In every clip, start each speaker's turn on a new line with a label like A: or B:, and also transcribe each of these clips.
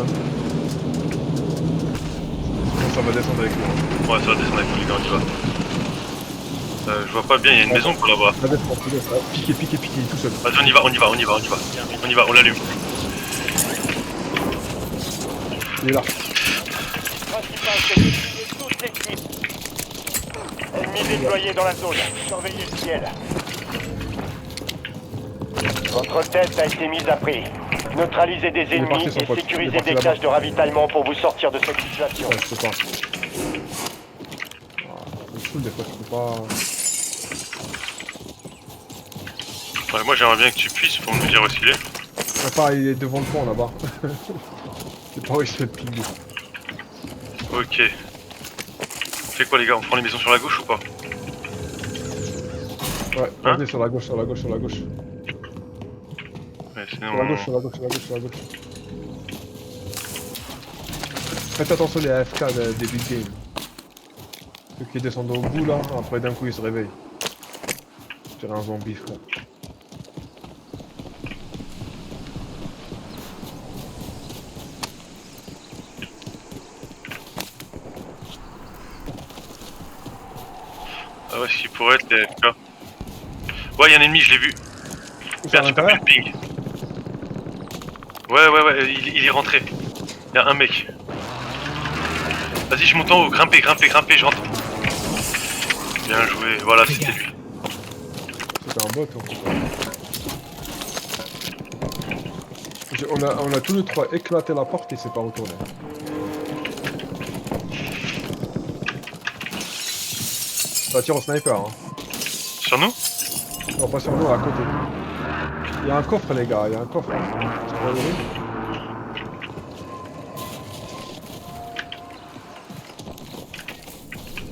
A: hein. Bon, ça va descendre avec nous.
B: Ouais, ça va descendre avec nous, les gars, on y va. Je vois pas bien, il y a une maison pour là-bas.
A: Ça descend, ça descend. Piquez, piquez, piquez, tout seul.
B: Vas-y, on y va, on y va, on y va, on y va. On y va, on l'allume.
A: Il est là.
C: Principal, c'est d'éliminer toutes les cibles. Ennemis déployés dans la zone. Surveillez le ciel. Votre tête a été mise à prix. Neutralisez des
A: est
C: ennemis
A: parti, son
C: et
A: pote. Il est
C: sécurisez
A: parti
C: des
A: là-bas.
C: caches de ravitaillement pour vous sortir de cette situation.
A: Ouais, je peux pas. C'est cool, des fois, je peux pas.
B: Ouais, moi j'aimerais bien que tu puisses pour nous dire où il est.
A: Enfin, il est devant le pont là-bas. C'est pas où il se fait ping.
B: Ok. On fait quoi les gars? On prend les maisons sur la gauche ou pas?
A: Ouais,
B: Hein
A: venez sur la gauche, sur la gauche, sur la gauche.
B: Ouais, sinon...
A: Sur la gauche, sur la gauche, sur la gauche, sur la gauche. Faites attention les AFK des big games. Ceux qui descendent au bout là, après d'un coup ils se réveillent. Je dirais un zombie frère.
B: Ah ouais, ce qui pourrait être les AFK. Ouais, y'a un ennemi, je l'ai vu.
A: C'est à
B: Merde, j'ai pas vu
A: l'intérieur.
B: le ping. Ouais, il est rentré. Y'a un mec. Vas-y, je monte en haut, grimpez, je rentre. Bien joué, voilà, c'était lui.
A: C'était un bot en fait. On a tous les trois éclaté la porte et il s'est pas retourné. Ça tire au sniper hein.
B: Sur nous?
A: Non pas sur nous, à côté. Il y a un coffre les gars, il y a un coffre. Tu peux ouvrir?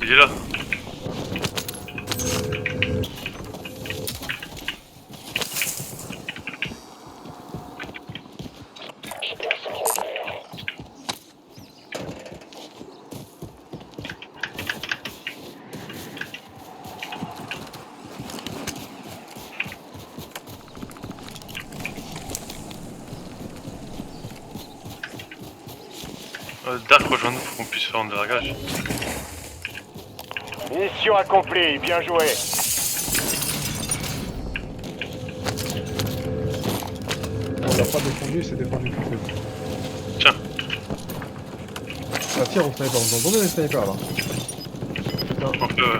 B: Il est là. Dark, rejoins-nous pour qu'on puisse faire un dragage.
C: Mission accomplie, bien joué.
A: On l'a pas défendu, c'est défendu tout seul.
B: Tiens.
A: Ça tire au sniper, vous entendez les snipers là?
B: On peut...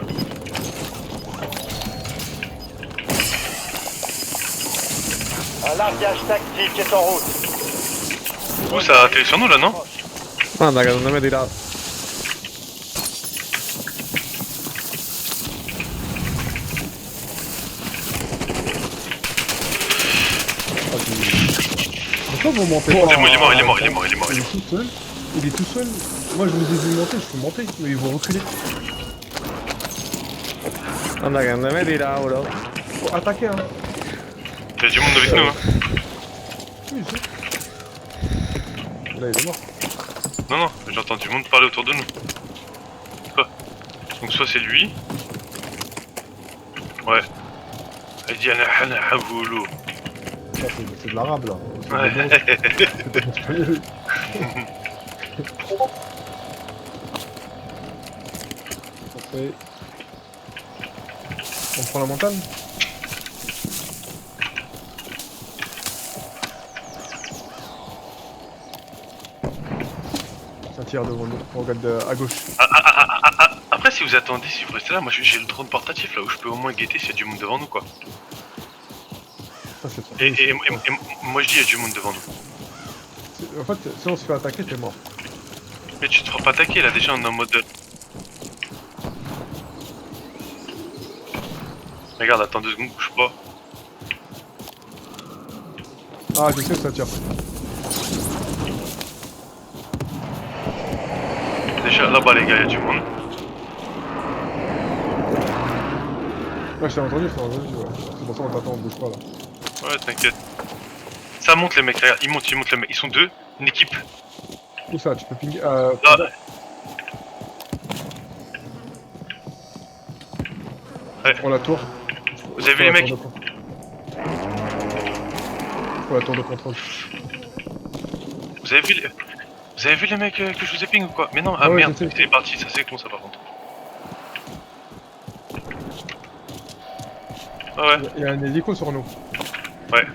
C: Un largage tactique est en route.
B: Où ça a atterri sur nous là, non?
A: Guarda, non mi dirà. Pourquoi vous montez pas?
B: Il est mort.
A: Il est tout seul. Il est tout seul. Moi je vous ai vu monter, je peux monter, mais ils vont reculer.
D: Anda che non mi dirà ora.
A: Faut attaquer hein.
B: Il y a du monde avec nous, hein.
A: Oui, je sais. Là il est mort.
B: Non, j'entends du monde parler autour de nous. Quoi? Donc soit c'est lui. Ouais. Il dit Ana Havoulou.
A: Ça, c'est de l'arabe là.
B: Ouais.
A: Parfait. On prend la montagne? Ça tire devant nous. On regarde à gauche.
B: Après, si vous attendez, si vous restez là, moi j'ai le drone portatif là où je peux au moins guetter s'il y a du monde devant nous quoi.
A: Ça, c'est trop.
B: Et moi je dis il y a du monde devant nous.
A: En fait, si on se fait attaquer, t'es mort.
B: Mais tu te feras pas attaquer là, déjà on est en mode. Regarde, attends 2 secondes, bouge pas.
A: Ah, je sais, ça tire.
B: Déjà là-bas les gars, il y a du monde.
A: Ouais, je t'ai entendu, ouais. C'est pour ça qu'on t'attend, on bouge pas là.
B: Ouais, t'inquiète. Ça monte les mecs, regarde, ils montent les mecs. Ils sont deux, une équipe.
A: Où ça, tu peux pinguer
B: Là. Ouais.
A: Pour la tour.
B: Vous avez vu les mecs?
A: Pour la tour de contrôle.
B: Vous avez vu Vous avez vu les mecs que je vous ai ping ou quoi? Mais non, ah
A: Ouais,
B: merde,
A: je sais.
B: c'est parti, ça c'est con ça par contre. Ah ouais,
A: Il y a un hélico sur nous.
B: ouais.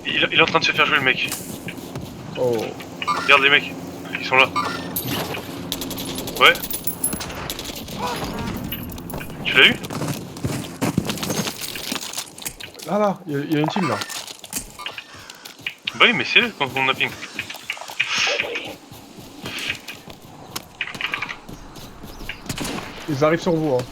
B: Il est en train de se faire jouer le mec.
A: Oh.
B: Regarde les mecs, ils sont là. Ouais. Tu l'as eu?
A: Là, il y a une team là.
B: Bah oui, mais c'est quand on a ping.
A: Ils arrivent sur vous. Hein.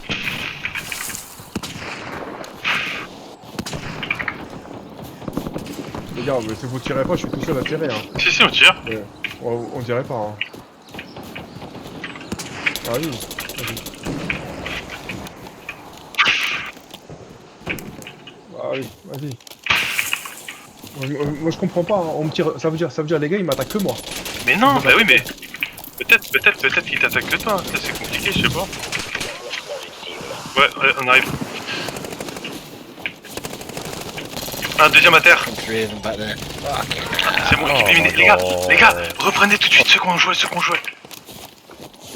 A: Les gars, mais si vous tirez pas, je suis tout seul à tirer. Hein.
B: Si, on tire.
A: Mais on dirait pas. Hein. Ah oui. Vas-y. Ah oui, vas-y. Moi je comprends pas. Hein. On me tire. Ça veut dire les gars ils m'attaquent que moi.
B: Mais non, bah oui, mais. Peut-être qu'il t'attaque que toi, ça c'est compliqué, je sais pas. Ouais, on arrive. Un deuxième à terre. C'est bon, équipe éliminée. Les gars, reprenez tout de suite ceux qu'on jouait.
A: C'est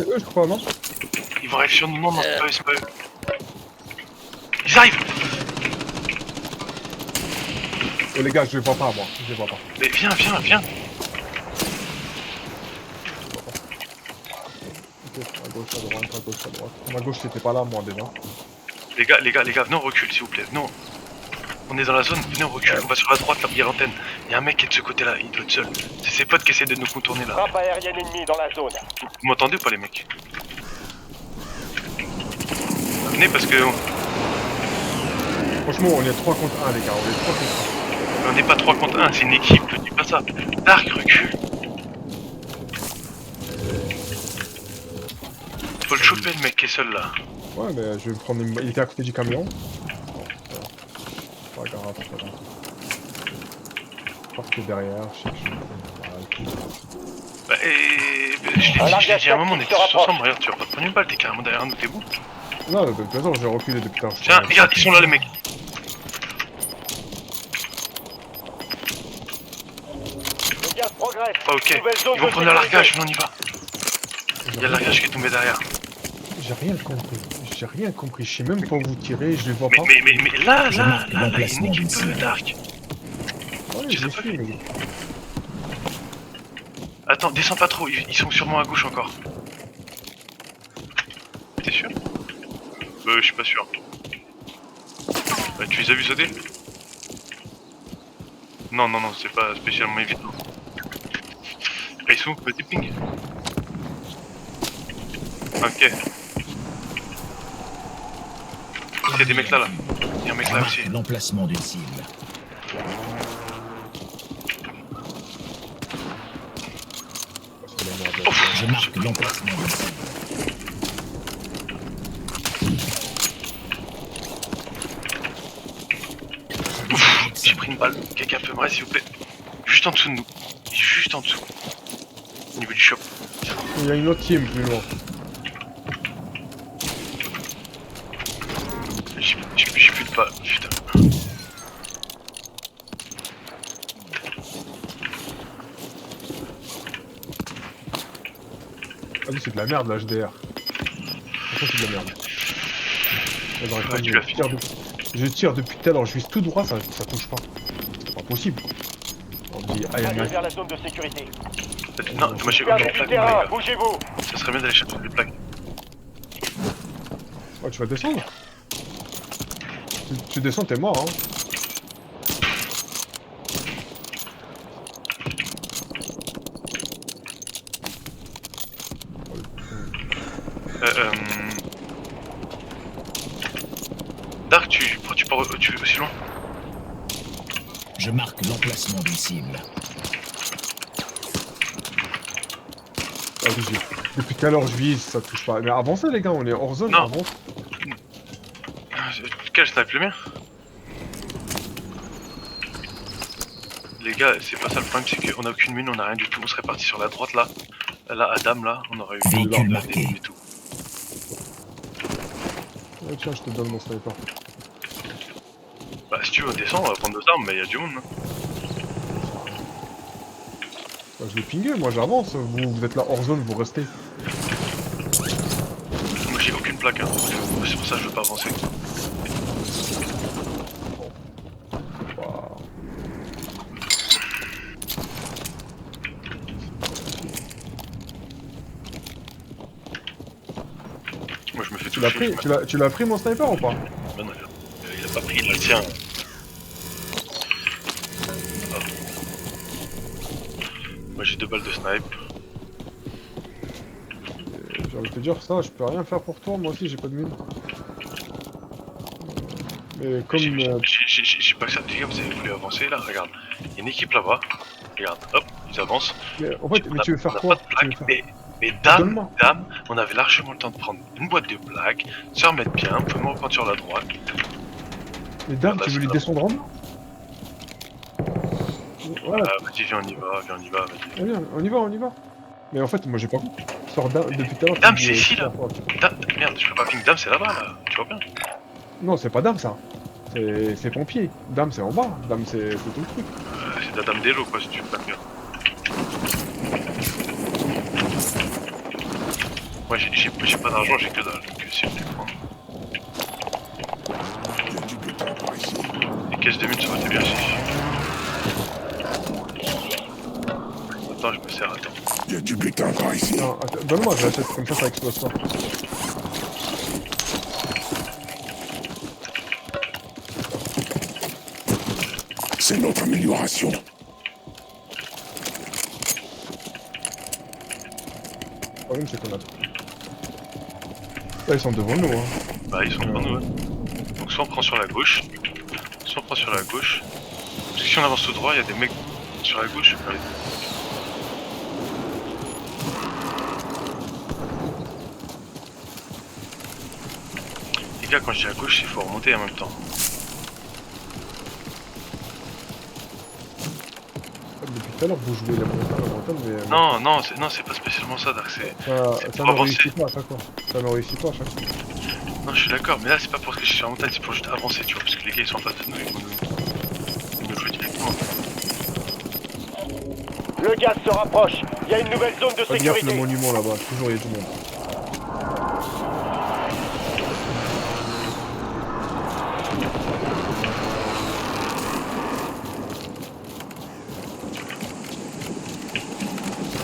A: eux je crois non.
B: Ils vont arriver sur nous, non, c'est pas eux. Ils arrivent.
A: Oh les gars je les vois pas moi. Je les vois pas.
B: Mais viens.
A: Ok, à gauche, à droite, à gauche, à droite. À gauche t'étais pas là moi déjà.
B: Les gars, venez on recule s'il vous plaît. Non. On est dans la zone, venez on recule. On va sur la droite là, il y a l'antenne. Il y a un mec qui est de ce côté là, il doit être seul. C'est ses potes qui essaient de nous contourner là.
C: Frappe aérienne ennemie dans la zone.
B: Vous m'entendez ou pas les mecs? Venez parce que
A: Franchement on est 3 contre 1 les gars, on est 3 contre
B: on n'est pas 3 contre 1, c'est une équipe, ne dis pas ça. Dark, recule. Faut le choper le mec qui est seul là.
A: 1. Ouais mais je vais prendre une... Il était à côté du camion. Pas grave, pas grave. Parce derrière, je cherche une
B: Bah, je l'ai dit à un moment, on était tous ensemble, regarde, tu vas pas te prendre une balle, t'es carrément derrière nous, t'es où?
A: Non, de toute façon, j'ai reculé depuis tard.
B: Tiens, regarde, ils sont là les mecs.
C: Le gaz progresse.
B: Ah ok,
C: Nouvelle zone
B: ils vont
C: de
B: prendre le largage,
C: sécurité.
B: mais on y va. Il y a le largage qui est tombé derrière.
A: J'ai rien compris. J'ai rien compris. Je sais même pas où vous tirez, je les vois
B: Mais,
A: pas.
B: mais là, il y a une équipe Dark.
A: Ouais,
B: tu sais
A: je
B: pas
A: suis, mais...
B: Attends, descends pas trop, ils sont sûrement à gauche encore. T'es sûr? Je suis pas sûr. Tu les as vus sauter? Non, c'est pas spécialement évident. Ils sont où? Petit ping. Ok. Il y a des mecs là. Il y a un mec là aussi.
E: L'emplacement d'une cible.
A: C'est la merde.
E: Je marque l'emplacement d'une cible.
B: J'ai pris une balle. Quelqu'un peut me rester s'il vous plaît? Juste en dessous de nous. Juste en dessous. Au niveau du shop.
A: Il y a une autre team plus loin.
B: J'ai plus de balles. Putain.
A: Ah oui, c'est de la merde la HDR. Franchement, c'est de la merde.
B: Ouais, tu l'as fini.
A: Je tire depuis tout à l'heure, je vise tout droit, ça touche pas. C'est pas possible. On dit, ah, il y a
C: Allez
A: un
C: vers la zone de sécurité.
B: Non, moi j'ai
C: Perdez
B: aucune
C: du
B: plaque.
C: terrain,
B: les gars.
C: bougez-vous.
B: Ça serait bien d'aller chercher des plaques.
A: Oh, tu vas descendre. Tu descends, t'es mort, hein.
B: Dark, pourquoi tu pars aussi loin?
E: Je marque l'emplacement d'une cible.
A: Ah, depuis tout à l'heure, je vise, ça touche pas. Mais avancez, les gars, on est hors zone,
B: Non.
A: avance.
B: Quel snipe le mien? Les gars, c'est pas ça le problème, c'est qu'on a aucune mine, on a rien du tout. On serait parti sur la droite là. Là, Adam là, on aurait eu
E: Véhicule
B: l'arme,
E: marqué.
B: et tout.
A: Ouais, tiens, je te donne mon sniper.
B: Bah, si tu veux, descends, on va prendre deux armes, mais il y a du monde. Hein.
A: Bah, je l'ai pingé, moi j'avance. Vous êtes là hors zone, vous restez.
B: Moi j'ai aucune plaque, hein. C'est pour ça que je veux pas avancer.
A: Waouh.
B: Moi je me fais
A: Tu l'as
B: toucher.
A: pris, tu l'as pris mon sniper ou pas?
B: Non, non, il a pas pris, il a le tien. Ah. Moi j'ai 2 balles de snipe.
A: J'ai envie de te dire ça, je peux rien faire pour toi, moi aussi j'ai pas de mine. Mais comme...
B: J'ai pas que ça, les gars, vous avez voulu avancer là, regarde. Il y a une équipe là-bas. Regarde, hop, ils avancent.
A: mais en fait, mais tu veux faire
B: On a
A: quoi?
B: pas de plaque,
A: Tu veux faire-
B: mais dame,
A: Donne-moi.
B: on avait largement le temps de prendre une boîte de plaques, se remettre bien, on peut me reprendre sur la droite.
A: Mais dame,
B: Ah,
A: tu
B: bah,
A: veux lui
B: c'est
A: descendre en bas? Voilà,
B: Ah, vas-y, viens, on y va, vas-y.
A: viens, on y va. Mais en fait, moi j'ai pas compris. Sors dame, depuis tout à l'heure.
B: Dame,
A: tu
B: c'est
A: dis,
B: ici, là.
A: oh,
B: Merde, je peux pas ping dame, c'est là-bas, là, tu vois bien.
A: non, c'est pas dame ça. C'est pompier. Dame, c'est en bas. Dame, c'est tout le truc.
B: C'est la dame d'Elo, quoi, si tu veux pas bien. Moi, j'ai pas d'argent, j'ai que dalle, donc si on peut prendre. Les caisses de mine, ça aurait été bien si. Attends, je me sers, attends.
F: Il y a du butin par ici.
A: Non, attends, donne-moi, je l'achète comme ça explose pas.
F: C'est notre amélioration.
A: Le problème, c'est qu'on a. Là, ils sont devant nous, hein.
B: Bah, ils sont devant nous, ouais. Donc, soit on prend sur la gauche, soit on prend sur la gauche. Parce que si on avance tout droit, il y a des mecs sur la gauche. Allez. Les gars, quand je dis à gauche, il faut remonter en même temps.
A: Depuis tout à l'heure, vous jouez la montagne, mais.
B: Non, c'est pas spécialement ça, Dark. C'est
A: Ça
B: pour
A: ne
B: avancer.
A: réussit pas à chaque fois. Ça ne réussit pas à chaque fois.
B: Non, je suis d'accord, mais là, c'est pas pour ce que je suis sur la montagne, c'est pour juste avancer, tu vois. Parce que les gars, ils sont en face de nous, ils vont nous jouer directement.
C: Le gaz se rapproche. Il y a une nouvelle zone de
A: Pas de gaffe, le
C: sécurité.
A: monument là-bas, toujours il y a du monde.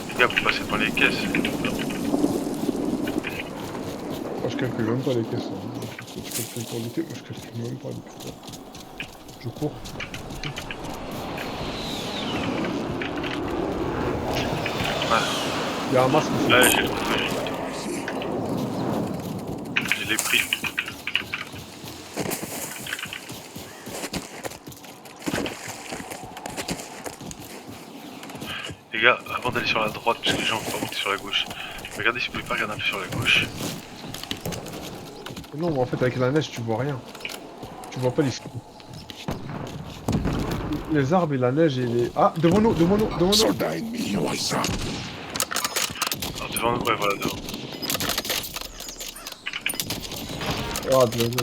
B: Les gars, vous passez devant les caisses.
A: Moi je calcule même pas les caisses. Hein. Tu calcules pour lutter, moi je calcule même pas les caisses. Je cours.
B: Ouais,
A: Il y a un masque ici.
B: ouais, j'ai le trouvé. Je l'ai pris. Les gars, avant d'aller sur la droite, parce que les gens vont pas monter sur la gauche, regardez si vous pouvez pas regarder un peu sur la gauche.
A: Non, mais en fait avec la neige tu vois rien. Tu vois pas les skis. Les arbres et la neige et les... Ah, devant nous, devant nous, devant nous.
F: Soldat ennemi, ouais ça.
B: Alors devant nous, ouais, voilà, devant.
A: Ah, bien joué.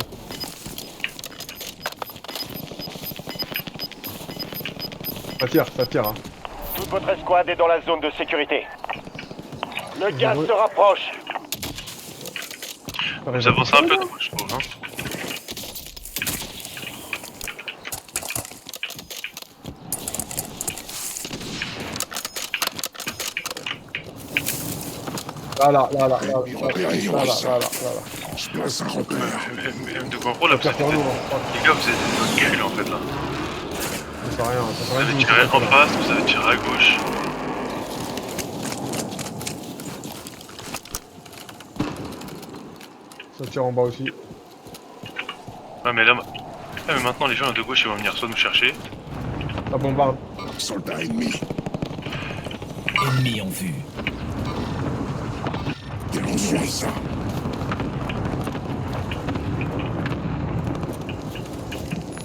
A: Ça tire, hein.
C: Toute votre escouade est dans la zone de sécurité. Le gaz
A: Ouais.
C: se rapproche.
B: Vous avancez un peu, je trouve, hein.
A: Là.
F: Je place un repère.
B: Même de contrôle, là, vous
A: Ça
B: êtes
A: tire pour nous,
B: des...
A: hein.
B: Les gars, vous êtes des gueules, en fait, là.
A: Ça sert à rien, ça sert
B: Vous
A: à
B: avez
A: rien.
B: tiré en face, vous avez tiré à gauche.
A: Ça tire en bas aussi.
B: Ouais, mais là, mais maintenant, les gens de gauche, ils vont venir soit nous chercher.
A: Ça bombarde.
F: Soldat ennemi.
E: Ennemi en vue.
F: Dénonçons ça.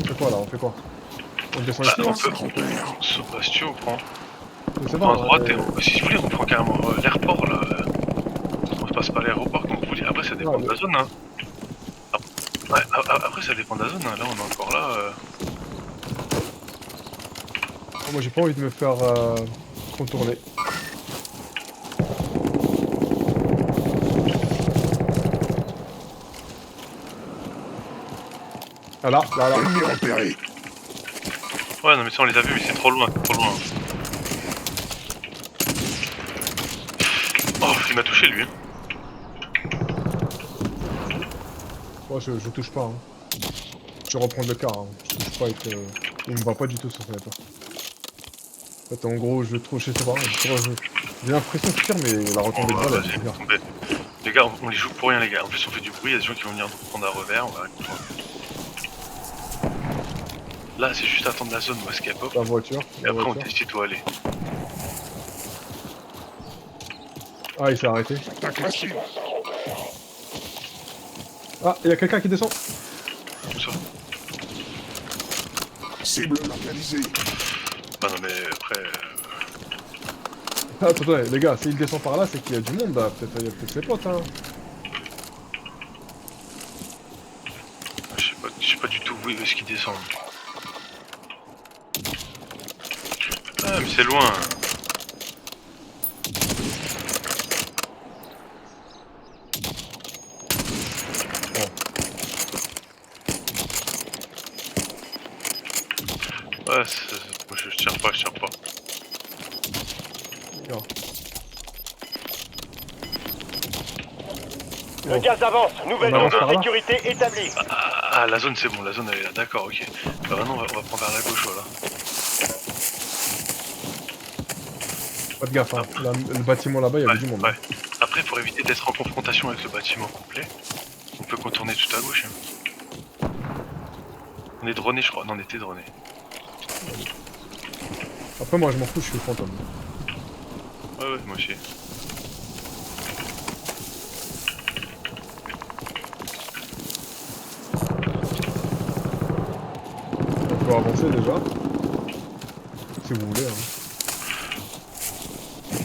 A: On fait quoi là? On fait quoi? On descend
B: Bah,
A: ici
B: on
A: là?
B: peut,
F: Repère.
B: sur Bastion, on prend.
A: Je sais
B: On prend à
A: pas.
B: droite et si vous voulez, on prend carrément l'aéroport, là. On se passe par l'aéroport, comme vous voulez. Après, ça dépend
A: Ouais,
B: de la zone, hein. Ouais, après, ça dépend de la zone, hein. Là, on est encore là.
A: Moi j'ai pas envie de me faire contourner. Ah là, là, là.
F: Ennemi repéré.
B: Ouais, non, mais ça, on les a vus, mais c'est trop loin, trop loin. Oh, il m'a touché, lui. Hein.
A: Moi, je touche pas. Hein. Je vais reprendre le car. Hein. Je touche pas avec. Il me voit pas du tout sur sniper. En fait, en gros, je trouve, je sais pas. J'ai l'impression de tirer, mais la retombée de balle, elle est bien.
B: Tombé. Les gars, on les joue pour rien, les gars. En plus, on fait du bruit, il y a des gens qui vont venir nous prendre à revers, on va arrêter. Là, c'est juste attendre la zone où est-ce qu'elle pop.
A: La voiture.
B: Et après, on décide où aller.
A: Ah, il s'est arrêté.
F: Attaque massive.
A: Ah, il y a quelqu'un qui descend.
B: Où ça?
F: Cible localisée.
B: Bah non, mais après.
A: Ah, attendez, les gars, s'il descend par là, c'est qu'il y a du monde là. Peut-être il y a peut-être ses potes, hein.
B: Je sais pas du tout où est-ce qu'ils descendent. Ah, mais c'est loin. Ouais, moi, je tire pas, je tire pas.
A: Non.
C: Le gaz avance. Nouvelle
A: On
C: zone
A: avance par
C: de
A: là.
C: sécurité établie.
B: Ah, la zone c'est bon, la zone elle est là, d'accord, ok. Bah maintenant on va prendre vers la gauche, voilà.
A: Pas de gaffe, hein. Là, le bâtiment là-bas, il y avait du monde.
B: Ouais. Après, pour éviter d'être en confrontation avec le bâtiment complet, on peut contourner tout à gauche. Hein. On est droné, je crois. Non, on était droné.
A: Après, moi, je m'en fous, je suis le fantôme.
B: Ouais, ouais, moi aussi.
A: On peut avancer déjà. Si vous voulez, hein.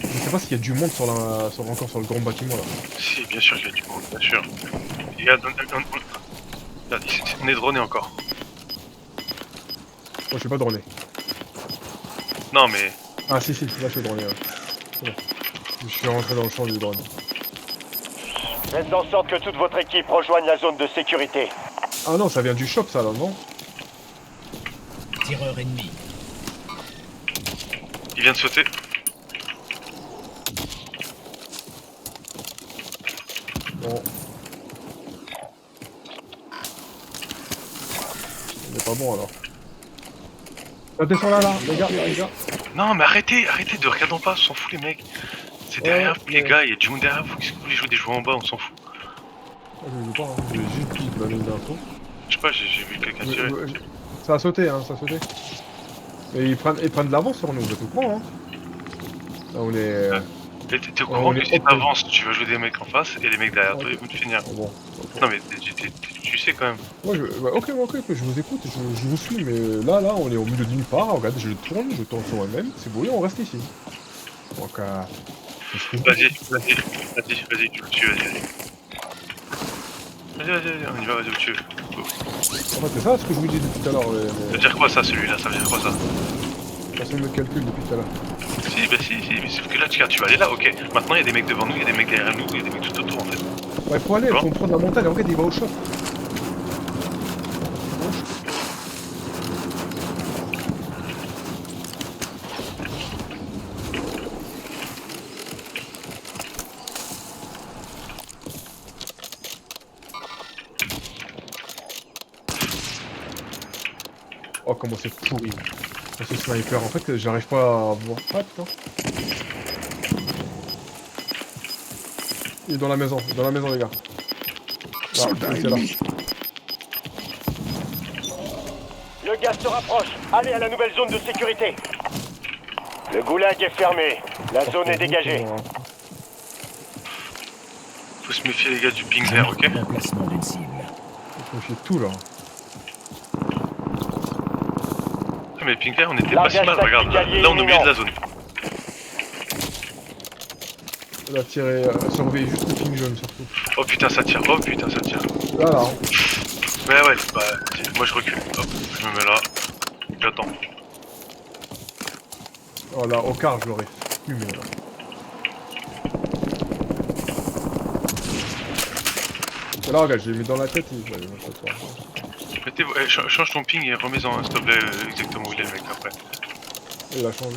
A: Je sais pas s'il y a du monde encore sur le grand bâtiment là.
B: Si, bien sûr qu'il y a du monde, bien sûr. Regarde, regarde, ici, on est droné encore.
A: Moi, je suis pas droné.
B: Non, mais.
A: Ah, si, là, je suis droné. Ouais. C'est bon. Je suis rentré dans le champ du drone.
C: Faites en sorte que toute votre équipe rejoigne la zone de sécurité.
A: Ah non, ça vient du shop, ça là, non?
E: Tireur ennemi.
B: Il vient de sauter.
A: Bon. On est pas bon alors. Ça descend là, les gars, les gars.
B: Non, mais arrêtez de regarder en bas, on s'en fout, les mecs. C'est derrière vous, les gars, il y a du monde derrière vous. Qu'est-ce que vous voulez jouer des joueurs en bas, on s'en fout.
A: Ah, je joue pas, hein. J'ai juste pris de la ligne d'info.
B: Je sais pas, j'ai vu quelqu'un tirer.
A: Ça a sauté, hein, ça a sauté. Mais ils prennent de l'avance sur nous, vous êtes au courant, hein. Là, on est...
B: T'es au
A: on
B: courant
A: est
B: que si
A: open.
B: t'avances, tu vas jouer des mecs en face et les mecs derrière toi, ils vont te finir.
A: Bon.
B: Non, mais tu sais quand même.
A: Moi, bah, ok, je vous écoute, je vous suis, mais là, on est au milieu de nulle part. Regarde, je tourne sur moi-même. C'est beau, et on reste ici. Donc,
B: Vas-y, tu le tues, vas-y. Vas-y, on y va, vas-y, tu le tues. Go.
A: En fait, c'est ça ce que je vous dis depuis tout à l'heure.
B: Ça veut dire quoi ça, celui-là? Ça veut dire quoi ça?
A: Personne ne me calcule depuis tout à l'heure.
B: Si, mais sauf que là, tu vas aller là, ok. Maintenant, il y a des mecs devant nous, il y a des mecs derrière nous, il y a des mecs tout autour en fait.
A: Ouais, faut aller, faut prendre la montagne. Regarde, il va au shop. Oh, comment c'est pourri. Ce sniper, en fait, j'arrive pas à voir. Ah, putain. Il est dans la maison, les gars. Là,
F: Soldat
A: c'est là.
F: ennemi.
C: Le gaz se rapproche. Allez à la nouvelle zone de sécurité. Le goulag est fermé. La zone est dégagée.
B: Faut se méfier, les gars, du ping
E: Je
B: vert,
E: marque
B: ok?
E: l'emplacement d'une cible.
A: Faut méfier de tout là.
B: Ah, mais le ping vert, on était pas
C: Largage
B: si mal, regarde.
C: tactique
B: Là, on est au milieu de la
C: imminent.
B: zone.
A: Il a tiré, surveiller juste le ping jaune surtout.
B: Oh putain, ça tire,
A: Là, là.
B: Ouais, bah, moi je recule. Hop, je me mets là. J'attends.
A: Oh là, au quart, je l'aurais fumé là. Et là, regarde, j'ai mis dans la tête, il va s'asseoir.
B: Change ton ping et remets-en, s'il te plaît, exactement où il est le mec après.
A: Il a changé.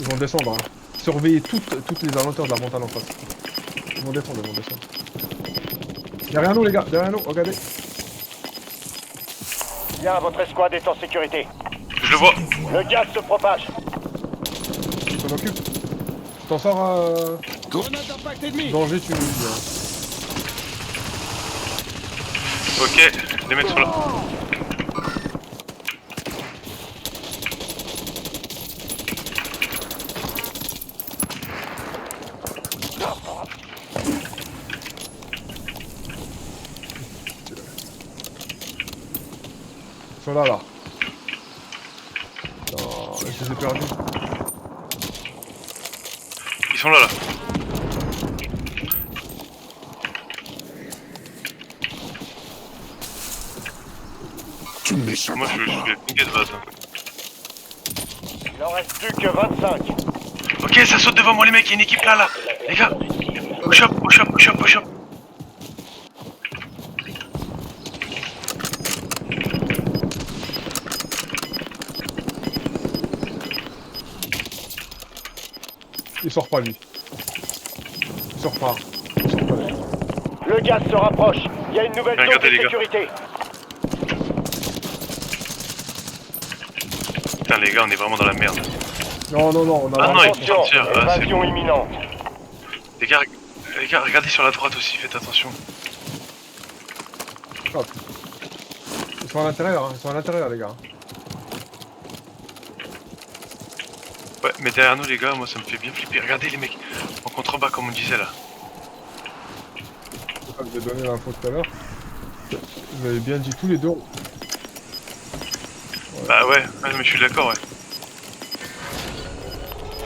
A: Ils vont descendre, hein. Surveillez toutes les alentours de la montagne en face. Ils vont descendre, ils vont descendre. Derrière nous, les gars, derrière nous, regardez.
C: Bien, votre escouade est en sécurité.
B: Je le vois.
C: Le gaz se propage.
A: On s'en occupe. Tu t'en sors à... Danger, tu me dis. Hein.
B: Ok, les mecs sont là.
A: Ils sont là, là. Non, je les ai perdus.
B: Ils sont là, là.
F: Tu me m'échappes
B: Moi, je vais pinguer de base. Hein.
C: Il en reste plus que 25.
B: Ok, ça saute devant moi, les mecs. Il y a une équipe là, là. Les gars. Au shop, au shop, au shop, au shop.
A: Il sort pas, lui. Il sort pas. Il sort pas, lui.
C: Le gaz se rapproche. Il y a une nouvelle zone
B: Regardez,
C: de
B: les gars.
C: sécurité.
B: Putain, les gars, on est vraiment dans la merde.
A: Non, non, non, on a...
B: Ah non, il faut
C: Attention,
B: sortir. Ah, c'est
C: évasion
B: bon.
C: imminente.
B: Les gars, regardez sur la droite aussi, faites attention.
A: Hop. Ils sont à l'intérieur, hein. Ils sont à l'intérieur, les gars.
B: Ouais, mais derrière nous, les gars, moi ça me fait bien flipper. Regardez, les mecs, en contrebas, comme on disait là.
A: C'est ça que j'ai donné l'info tout à l'heure. Vous avez bien dit tous les deux.
B: Bah ouais, mais je suis d'accord, ouais.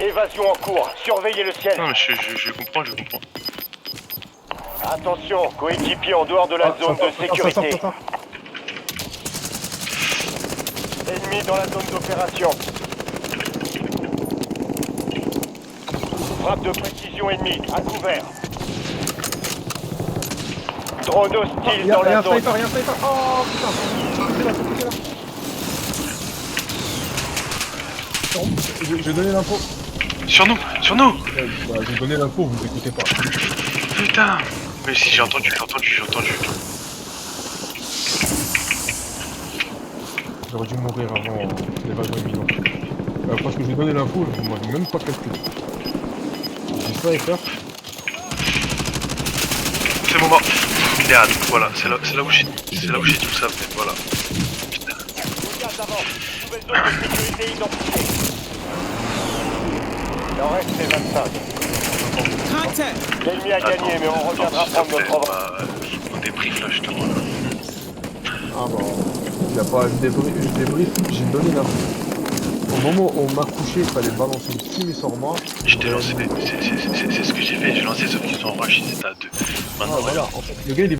C: Évasion en cours. Surveillez le ciel.
B: Non, mais je comprends, je comprends.
C: Attention, coéquipier en dehors de la zone de sécurité.
A: Ça.
C: Ennemi dans la zone d'opération. Frappe de précision ennemie, à couvert. Drone hostile
A: Il y a
C: dans la
A: un
C: zone.
A: sniper, il y a un sniper. Oh putain. J'ai donné l'info.
B: Sur nous, sur nous.
A: Bah, j'ai donné l'info, vous écoutez pas.
B: Putain. Mais si, j'ai entendu.
A: J'aurais dû mourir avant l'évasion imminente. Parce que j'ai donné l'info, vous m'avez même pas calculé. J'ai sniper.
B: C'est le moment. Regarde, voilà, c'est là où j'ai dit tout ça, mais voilà. Putain.
C: Le gaz avance. Nouvelle zone de sécurité identifiée. Il en reste 25. L'ennemi a gagné, mais on reviendra
B: S'il te
C: prendre
B: plaît,
C: notre revanche.
B: on débrief là, je te vois.
A: Ah bon, il n'y a pas de débrief, j'ai donné l'info. Au moment où on m'a couché, il fallait balancer une team sur moi.
B: Je t'ai lancé, c'est ce que j'ai fait, j'ai lancé sauf qu'ils sont en rush, ils étaient à 2.
A: Ah
B: Maintenant,
A: voilà, en fait, le gars il est